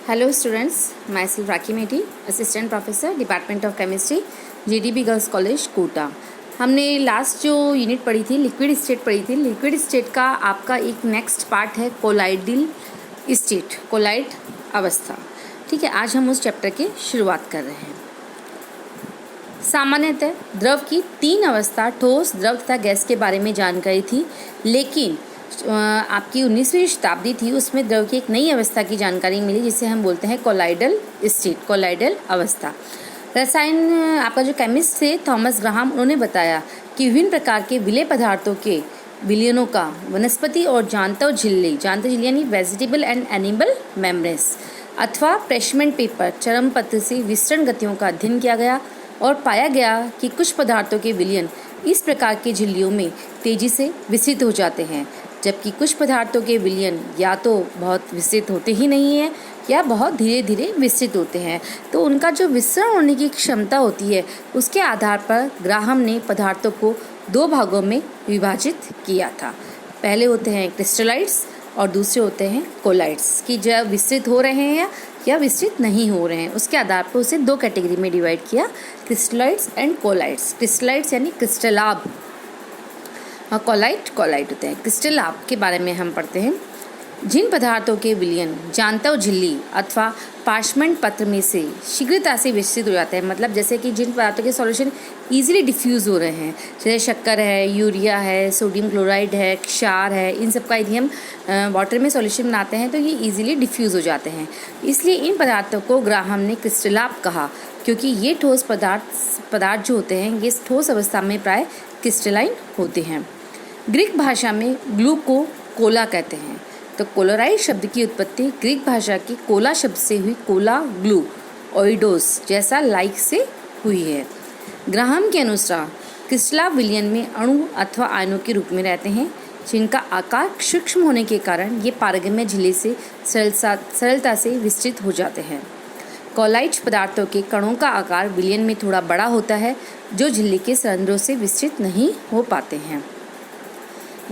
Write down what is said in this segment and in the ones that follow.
Hello students, myself Rakhi Mehti, Assistant Professor, Department of Chemistry, JDB Girls College, Kota. हमने last जो unit पढ़ी थी liquid state पढ़ी थी। लिक्विड स्टेट का आपका एक नेक्स्ट पार्ट है कोलाइडल स्टेट, कोलाइड अवस्था। ठीक है, आज हम उस चैप्टर की शुरुआत कर रहे हैं। सामान्यतः द्रव की 3 अवस्था ठोस, द्रव तथा गैस के बारे में जानकारी थी, लेकिन आपकी 19वीं शताब्दी थी, उसमें द्रव की एक नई अवस्था की जानकारी मिली जिसे हम बोलते हैं कोलाइडल स्टेट, कोलाइडल अवस्था। रसायन आपका जो केमिस्ट थे थॉमस ग्राहम, उन्होंने बताया कि विभिन्न प्रकार के विलेय पदार्थों के विलयनों का वनस्पति और जांतव झिल्ली यानी वेजिटेबल एंड एनिमल मेम्ब्रेन्स अथवा प्रेशमेंट पेपर चरम पत्र से विस्तरण गतियों का अध्ययन किया गया और पाया गया कि कुछ पदार्थों के विलयन इस प्रकार के झिल्लियों में तेजी से विस्तृत हो जाते हैं, जबकि कुछ पदार्थों के विलयन या तो बहुत विस्तृत होते ही नहीं हैं या बहुत धीरे धीरे विस्तृत होते हैं। तो उनका जो विस्तरण होने की क्षमता होती है, उसके आधार पर ग्राहम ने पदार्थों को 2 भागों में विभाजित किया था। पहले होते हैं क्रिस्टलाइट्स और दूसरे होते हैं कोलाइड्स, कि जब विस्तृत हो रहे हैं या विस्तृत नहीं हो रहे हैं, उसके आधार पर उसे 2 कैटेगरी में डिवाइड किया, क्रिस्टलाइट्स एंड कोलाइड्स। क्रिस्टलाइट्स यानी क्रिस्टलाभ, कोलाइड होते हैं। क्रिस्टलाभ के बारे में हम पढ़ते हैं। जिन पदार्थों के विलयन जांतव झिल्ली अथवा पार्चमेंट पत्र में से शीघ्रता से विस्तृत हो जाते हैं, मतलब जैसे कि जिन पदार्थों के सॉल्यूशन इजीली डिफ्यूज़ हो रहे हैं, जैसे शक्कर है, यूरिया है, सोडियम क्लोराइड है, क्षार है, इन सब का यदि हम वाटर में सॉल्यूशन बनाते हैं तो ये इजीली डिफ्यूज़ हो जाते हैं। इसलिए इन पदार्थों को ग्राहम ने क्रिस्टलाभ कहा, क्योंकि ये ठोस पदार्थ जो होते हैं ये ठोस अवस्था में प्राय क्रिस्टलाइन होते हैं। ग्रीक भाषा में ग्लू को कोला कहते हैं। तो कोलोराइड शब्द की उत्पत्ति ग्रीक भाषा की कोला शब्द से हुई, कोला ग्लू ओइडोस जैसा लाइक से हुई है। ग्राहम के अनुसार क्रिस्टलाभ विलयन में अणु अथवा आयनों के रूप में रहते हैं, जिनका आकार सूक्ष्म होने के कारण ये पारगम्य झिल्ली से सरलता से विस्तृत हो जाते हैं। कोलाइड पदार्थों के कणों का आकार विलयन में थोड़ा बड़ा होता है, जो झिल्ली के सरंध्रों से विस्तृत नहीं हो पाते हैं।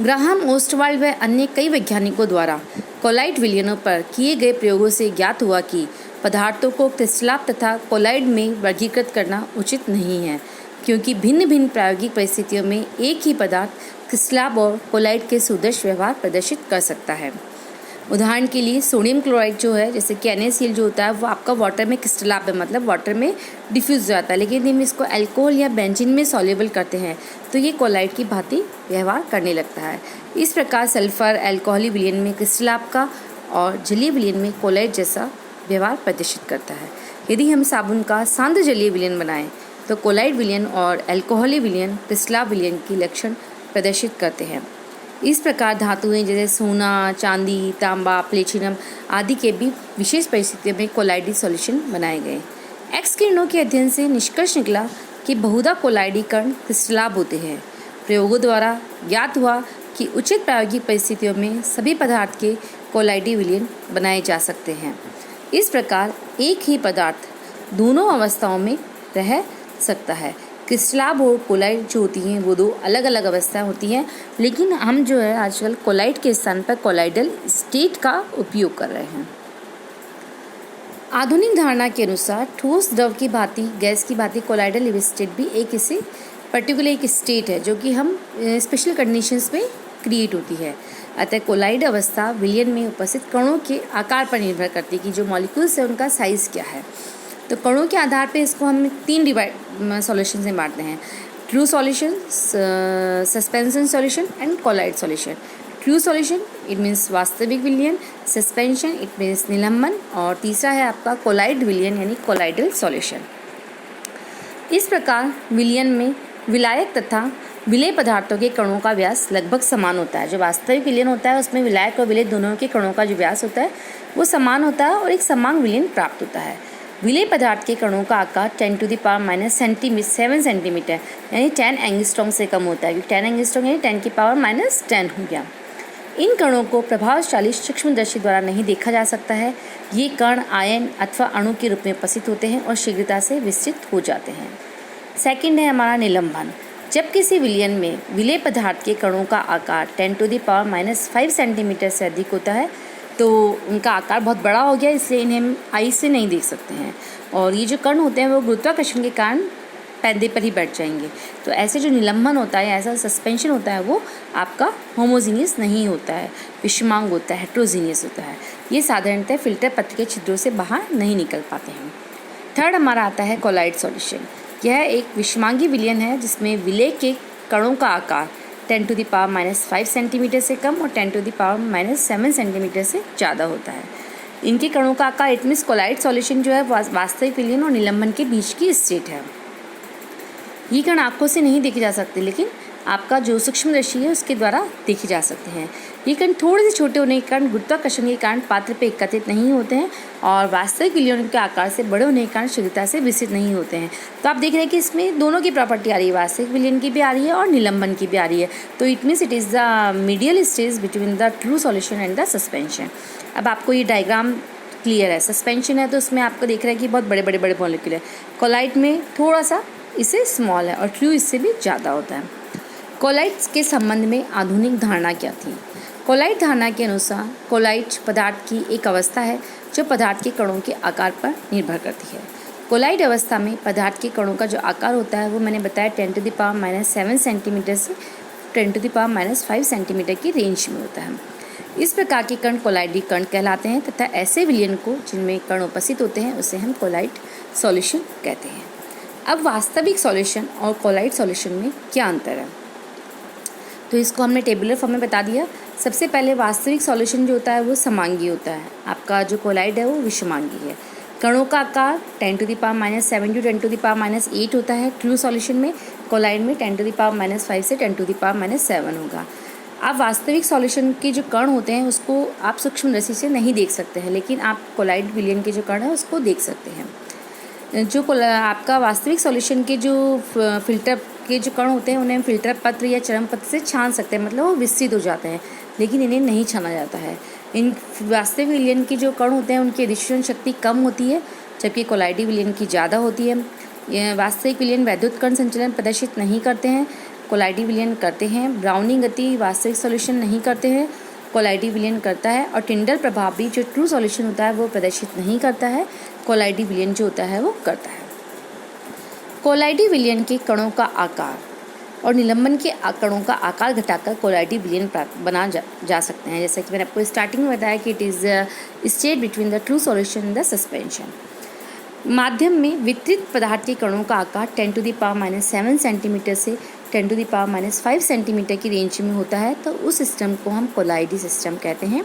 ग्राहम, ओस्टवाल्ड व अन्य कई वैज्ञानिकों द्वारा कोलाइड विलयनों पर किए गए प्रयोगों से ज्ञात हुआ कि पदार्थों को क्रिस्टलाभ तथा कोलाइड में वर्गीकृत करना उचित नहीं है, क्योंकि भिन्न भिन्न प्रायोगिक परिस्थितियों में एक ही पदार्थ क्रिस्टलाभ और कोलाइड के सुदृढ़ व्यवहार प्रदर्शित कर सकता है। उदाहरण के लिए सोडियम क्लोराइड जो है, जैसे कि NaCl जो होता है, वो आपका वाटर में क्रिस्टलाभ है, मतलब वाटर में डिफ्यूज़ हो जाता है, लेकिन यदि हम इसको अल्कोहल या बेंजीन में सॉल्युबल करते हैं तो ये कोलाइड की भांति व्यवहार करने लगता है। इस प्रकार सल्फर अल्कोहली विलयन में क्रिस्टलाभ का और जलीय विलयन में कोलाइड जैसा व्यवहार प्रदर्शित करता है। यदि हम साबुन का सांद्र जलीय विलयन बनाएं तो कोलाइड विलयन और अल्कोहली विलयन क्रिस्टलाभ विलयन की लक्षण प्रदर्शित करते हैं। इस प्रकार धातुएं जैसे सोना, चांदी, तांबा, प्लेटिनम आदि के भी विशेष परिस्थितियों में कोलाइडी सॉल्यूशन बनाए गए। एक्स किरणों के अध्ययन से निष्कर्ष निकला कि बहुधा कोलाइडी कण क्रिस्टलाभ होते हैं। प्रयोगों द्वारा ज्ञात हुआ कि उचित प्रायोगिक परिस्थितियों में सभी पदार्थ के कोलाइडी विलयन बनाए जा सकते हैं। इस प्रकार एक ही पदार्थ दोनों अवस्थाओं में रह सकता है। क्रिस्टलाभ और कोलाइड जो होती हैं वो 2 अलग अलग अवस्थाएं होती हैं, लेकिन हम जो है आजकल कोलाइड के स्थान पर कोलाइडल स्टेट का उपयोग कर रहे हैं। आधुनिक धारणा के अनुसार ठोस द्रव की भांति गैस की भांति कोलाइडल स्टेट भी एक इसे पर्टिकुलर एक स्टेट है जो कि हम स्पेशल कंडीशंस में क्रिएट होती है। अतः कोलाइड अवस्था विलयन में उपस्थित कणों के आकार पर निर्भर करती है कि जो मॉलिक्यूल्स है उनका साइज़ क्या है। तो कणों के आधार पे इसको हम 3 सॉल्यूशन में बांटते हैं: true solution, suspension solution and colloid solution. True solution it means वास्तविक विलयन, सस्पेंशन इट मीन्स निलंबन, और तीसरा है आपका कोलाइड विलयन यानी कोलाइडल सॉल्यूशन। इस प्रकार विलयन में विलायक तथा विलेय पदार्थों के कणों का व्यास लगभग समान होता है। जो वास्तविक विलयन होता है उसमें विलायक और विलेय दोनों के कणों का जो व्यास होता है वो समान होता है और एक समान विलयन प्राप्त होता है। विलेय पदार्थ के कणों का आकार 10⁻⁷ सेंटीमीटर यानी 10 एंगस्ट्रॉम से कम होता है, क्योंकि 10 एंगस्ट्रॉम यानी 10⁻⁻10 हो गया। इन कणों को प्रभावशाली सूक्ष्मदर्शी द्वारा नहीं देखा जा सकता है। ये कण आयन अथवा अणु के रूप में उपस्थित होते हैं और शीघ्रता से विस्तृत हो जाते हैं। सेकंड है हमारा निलंबन। जब किसी विलयन में विलेय पदार्थ के कणों का आकार 10⁻⁵ सेंटीमीटर से अधिक होता है तो उनका आकार बहुत बड़ा हो गया, इसलिए इन्हें हम आई से नहीं देख सकते हैं। और ये जो कण होते हैं वो गुरुत्वाकर्षण के कारण पैदे पर ही बैठ जाएंगे। तो ऐसे जो निलंबन होता है, ऐसा सस्पेंशन होता है, वो आपका होमोजीनियस नहीं होता है, विषमांग होता है, हेट्रोजीनियस होता है। ये साधारणतः फिल्टर पत्र के छिद्रों से बाहर नहीं निकल पाते हैं। थर्ड हमारा आता है कोलाइड सॉल्यूशन। यह एक विषमांगी विलयन है जिसमें विलय के कणों का आकार 10⁻⁻5 सेंटीमीटर से कम और 10⁻⁻7 सेंटीमीटर से ज़्यादा होता है। इनके कणों का आकार, इट मीन्स कोलाइड सॉल्यूशन जो है वास्तविक विलयन और निलंबन के बीच की स्टेट है। ये कण आँखों से नहीं देखे जा सकते, लेकिन आपका जो सूक्ष्मदर्शी है उसके द्वारा देखे जा सकते हैं। ये कण थोड़े से छोटे होने के कारण गुरुत्वाकर्षण के कारण पात्र पे एकत्रित नहीं होते हैं और वास्तविक विलयन के आकार से बड़े होने के कारण शीघ्रता से विकसित नहीं होते हैं। तो आप देख रहे हैं कि इसमें दोनों की प्रॉपर्टी आ रही है, वास्तविक विलयन की भी आ रही है और निलंबन की भी आ रही है। तो it means it is the medial stage between the true solution and the suspension. अब आपको ये डायग्राम क्लियर है। सस्पेंशन है तो उसमें आपको देख रहा है कि बहुत बड़े बड़े बड़े मॉलिक्यूल है। कोलाइड में थोड़ा सा इससे स्मॉल है और ट्रू इससे भी ज़्यादा होता है। कोलाइड्स के संबंध में आधुनिक धारणा क्या थी? कोलाइड धारणा के अनुसार कोलाइड पदार्थ की एक अवस्था है जो पदार्थ के कणों के आकार पर निर्भर करती है। कोलाइड अवस्था में पदार्थ के कणों का जो आकार होता है वो मैंने बताया 10⁻⁻7 सेंटीमीटर से 10⁻⁵ सेंटीमीटर की रेंज में होता है। इस प्रकार के कण कोलाइडी कण कहलाते हैं तथा ऐसे विलयन को जिनमें कण उपस्थित होते हैं उसे हम कोलाइड सॉल्यूशन कहते हैं। अब वास्तविक सॉल्यूशन और कोलाइड सॉल्यूशन में क्या अंतर है, तो इसको हमने टेबुलर फॉर्म में बता दिया। सबसे पहले वास्तविक सॉल्यूशन जो होता है वो समांगी होता है, आपका जो कोलाइड है वो विषमांगी है। कणों का आकार 10⁻⁷ to 10⁻8 होता है ट्रू सॉल्यूशन में, कोलाइड में 10⁻⁵ से 10⁻7 होगा। आप वास्तविक सॉल्यूशन के जो कण होते हैं उसको आप सूक्ष्मदर्शी से नहीं देख सकते हैं, लेकिन आप कोलाइड विलयन के जो कण है उसको देख सकते हैं। जो आपका वास्तविक सॉल्यूशन के जो फिल्टर के जो कण होते हैं उन्हें हम फिल्टर पत्र या चरम पत्र से छान सकते हैं, मतलब वो विकसित हो जाते हैं, लेकिन इन्हें नहीं छाना जाता है। इन वास्तविक विलयन के जो कण होते हैं उनकी अधिष्ठान शक्ति कम होती है, जबकि कोलाइडी विलयन की ज़्यादा होती है। वास्तविक विलयन वैद्युत कण संचलन प्रदर्शित नहीं करते हैं, कोलाइडी विलयन करते हैं। ब्राउनिंग गति वास्तविक सॉल्यूशन नहीं करते हैं, कोलाइडी विलयन करता है। और टिंडल प्रभाव भी जो ट्रू सॉल्यूशन होता है वो प्रदर्शित नहीं करता है, कोलाइडी विलयन जो होता है वो करता है। कोलाइडी विलयन के कणों का आकार और निलंबन के कणों का आकार घटाकर कोलाइडी विलयन बना जा सकते हैं। जैसे कि मैंने आपको स्टार्टिंग में बताया कि it is state between the true solution and the suspension. माध्यम में वितरित पदार्थ के कणों का आकार 10⁻⁷ सेंटीमीटर से 10⁻⁵ सेंटीमीटर की रेंज में होता है, तो उस सिस्टम को हम कोलाइडी सिस्टम कहते हैं।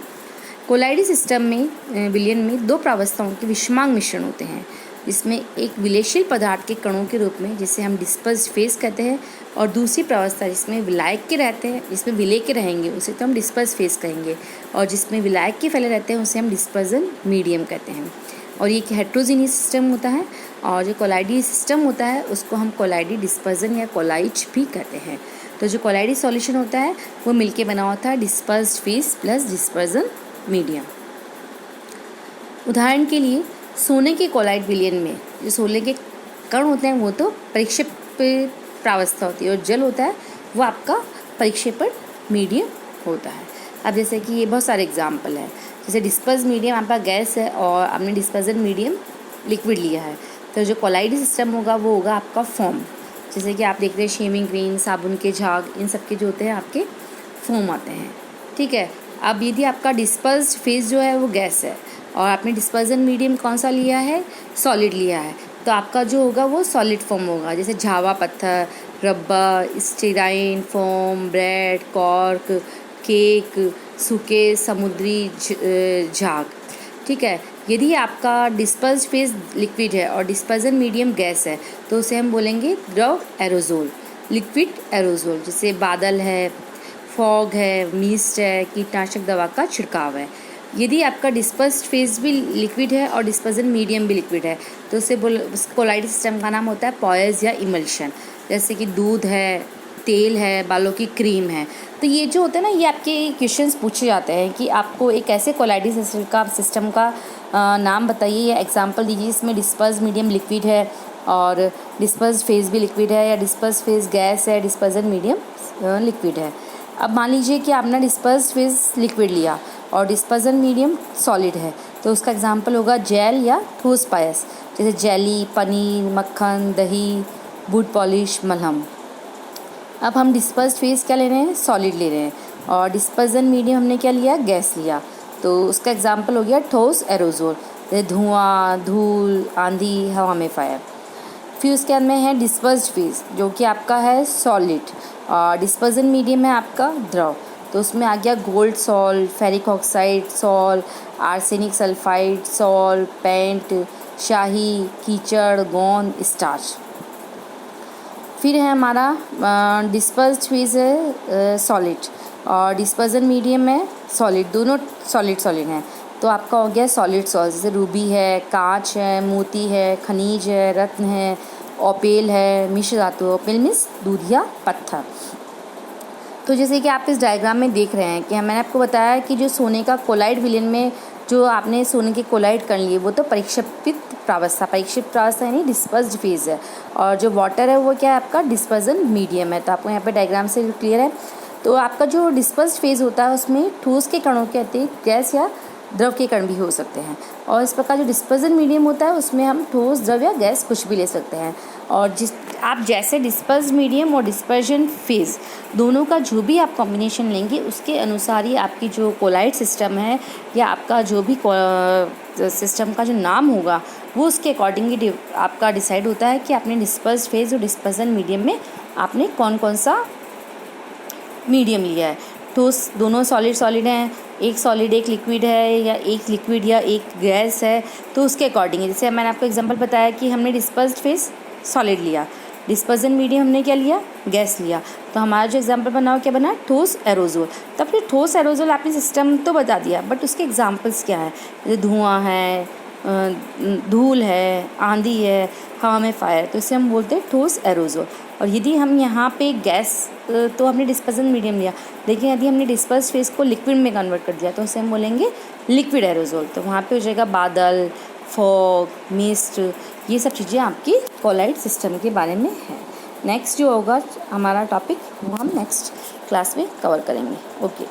कोलाइडी सिस्टम में विलयन में दो प्रावस्थाओं के विषमांग मिश्रण होते हैं, जिसमें एक विलयशील पदार्थ के कणों के रूप में जिसे हम डिस्पर्स्ड फेज कहते हैं, और दूसरी प्रावस्था जिसमें विलायक के रहते हैं, जिसमें विलय के रहेंगे उसे तो हम डिस्पर्स्ड फेज कहेंगे, और जिसमें विलायक के फैले रहते हैं उसे हम डिस्पर्जन मीडियम कहते हैं। और ये एक हेट्रोजीनियस सिस्टम होता है, और जो कोलाइडी सिस्टम होता है उसको हम कोलाइडी डिस्पर्जन या कोलाइड भी कहते हैं। तो जो कोलाइडी सॉल्यूशन होता है वो मिलके बना होता है dispersed phase plus dispersion medium. उदाहरण के लिए सोने के कोलाइड विलयन में जो सोने के कण होते हैं वो तो परिक्षेपण प्रावस्था होती है, और जल होता है वो आपका परिक्षेपण मीडियम होता है। अब जैसे कि ये बहुत सारे एग्जाम्पल है, जैसे डिस्पर्स मीडियम आपका गैस है और आपने डिस्पर्जन मीडियम लिक्विड लिया है, तो जो कोलाइडी सिस्टम होगा वो होगा आपका फोम। जैसे कि आप देख रहे हैं शेविंग क्रीम, साबुन के झाग, इन सब के जो होते हैं आपके फोम आते हैं, ठीक है। अब यदि आपका डिस्पर्स्ड फेज जो है वो गैस है और आपने डिस्पर्जन मीडियम कौन सा लिया है, सॉलिड लिया है, तो आपका जो होगा वो सॉलिड फॉर्म होगा, जैसे झावा पत्थर, rubber, stearin, foam, bread, cork, cake, सूखे समुद्री झाग, ठीक है। यदि आपका डिस्पर्स्ड फेज लिक्विड है और डिस्पर्जन मीडियम गैस है तो उसे हम बोलेंगे द्रव एरोजोल, लिक्विड एरोजोल, जैसे बादल है, फॉग है, मिस्ट है, कीटनाशक दवा का छिड़काव है। यदि आपका डिस्पर्स्ड फेज भी लिक्विड है और डिस्पर्जन मीडियम भी लिक्विड है तो उसे कोलाइडी सिस्टम का नाम होता है पॉयज या इमल्शन। जैसे कि दूध है, तेल है, बालों की क्रीम है। तो ये जो होता है ना, ये आपके क्वेश्चंस पूछे जाते हैं कि आपको एक ऐसे कोलाइडी सिस्टम का नाम बताइए या एग्जांपल दीजिए इसमें डिस्पर्स मीडियम लिक्विड है और डिस्पर्स फेज भी लिक्विड है, या डिस्पर्स फेज गैस है, डिस्पर्जन मीडियम लिक्विड है। अब मान लीजिए कि आपने डिस्पर्स्ड फेज लिक्विड लिया और डिस्पर्जन मीडियम सॉलिड है, तो उसका एग्जांपल होगा जेल या ठोस पायस, जैसे जेली, पनीर, मक्खन, दही, बूट पॉलिश, मलहम। अब हम डिस्पर्स्ड फेज क्या ले रहे हैं, सॉलिड ले रहे हैं, और डिस्पर्जन मीडियम हमने क्या लिया, गैस लिया, तो उसका एग्जांपल हो गया ठोस एरोजोल, जैसे धुआं, धूल, आंधी, हवा में फायर। फिर उसके बाद में है डिस्पर्स्ड फेज जो कि आपका है सॉलिड, और डिस्पर्जन मीडियम है आपका द्रव, तो उसमें आ गया gold salt, ferric oxide salt, arsenic sulphide salt, paint, शाही, कीचड़, गोंद, स्टार्च। फिर है हमारा डिस्पर्स्ड फेज है सॉलिड, और डिस्पर्जन मीडियम है सॉलिड, दोनों सॉलिड हैं, तो आपका हो गया सॉलिड सॉल्ट, जैसे रूबी है, कांच है, मोती है, खनिज है, रत्न है, ओपेल है, मिश्र धातु। ओपेल मीन्स दूध या पत्थर। तो जैसे कि आप इस डायग्राम में देख रहे हैं कि मैंने आपको बताया कि जो सोने का कोलाइड विलयन में जो आपने सोने के कोलाइड कर लिए वो तो परिक्षेपित प्रावस्था यानी डिस्पर्स्ड फेज है, और जो वाटर है वो क्या है आपका डिस्पर्जन मीडियम है। तो आपको यहाँ पे डायग्राम से क्लियर है। तो आपका जो डिस्पर्स्ड फेज होता है उसमें ठोस के कणों के अतिरिक्त गैस या द्रव के कण भी हो सकते हैं, और इस प्रकार जो डिस्पर्जन मीडियम होता है उसमें हम ठोस, द्रव या गैस कुछ भी ले सकते हैं। और आप जैसे डिस्पर्स्ड मीडियम और डिस्पर्जन फेज दोनों का जो भी आप कॉम्बिनेशन लेंगे उसके अनुसार ही आपकी जो कोलाइड सिस्टम है या आपका जो भी सिस्टम का जो नाम होगा वो उसके अकॉर्डिंगली आपका डिसाइड होता है कि आपने डिस्पर्स्ड फेज और डिस्पर्जन मीडियम में आपने कौन कौन सा मीडियम लिया है। ठोस दोनों सॉलिड हैं, एक सॉलिड एक लिक्विड है, या एक लिक्विड या एक गैस है, तो उसके अकॉर्डिंग, जैसे मैंने आपको एग्जांपल बताया कि हमने डिस्पर्स्ड फेज सॉलिड लिया, डिस्पर्जन मीडियम हमने क्या लिया, गैस लिया, तो हमारा जो एग्जांपल बना वो क्या बना, ठोस एरोजोल। तो अपने ठोस एरोजोल आपने सिस्टम तो बता दिया, बट उसके एग्जांपल्स क्या है, जैसे धुआं है, धूल है, आंधी है, हवा में फायर, तो इसे हम बोलते हैं ठोस एरोजोल। और यदि हम यहाँ पे गैस तो हमने डिस्पर्जन मीडियम लिया, लेकिन यदि हमने डिस्पर्स फेज को लिक्विड में कन्वर्ट कर दिया तो उसे हम बोलेंगे लिक्विड एरोजोल। तो वहाँ पे हो जाएगा बादल, फॉग, मिस्ट, ये सब चीज़ें आपकी कोलाइड सिस्टम के बारे में है। नेक्स्ट जो होगा हमारा टॉपिक वो हम नेक्स्ट क्लास में कवर करेंगे। ओके।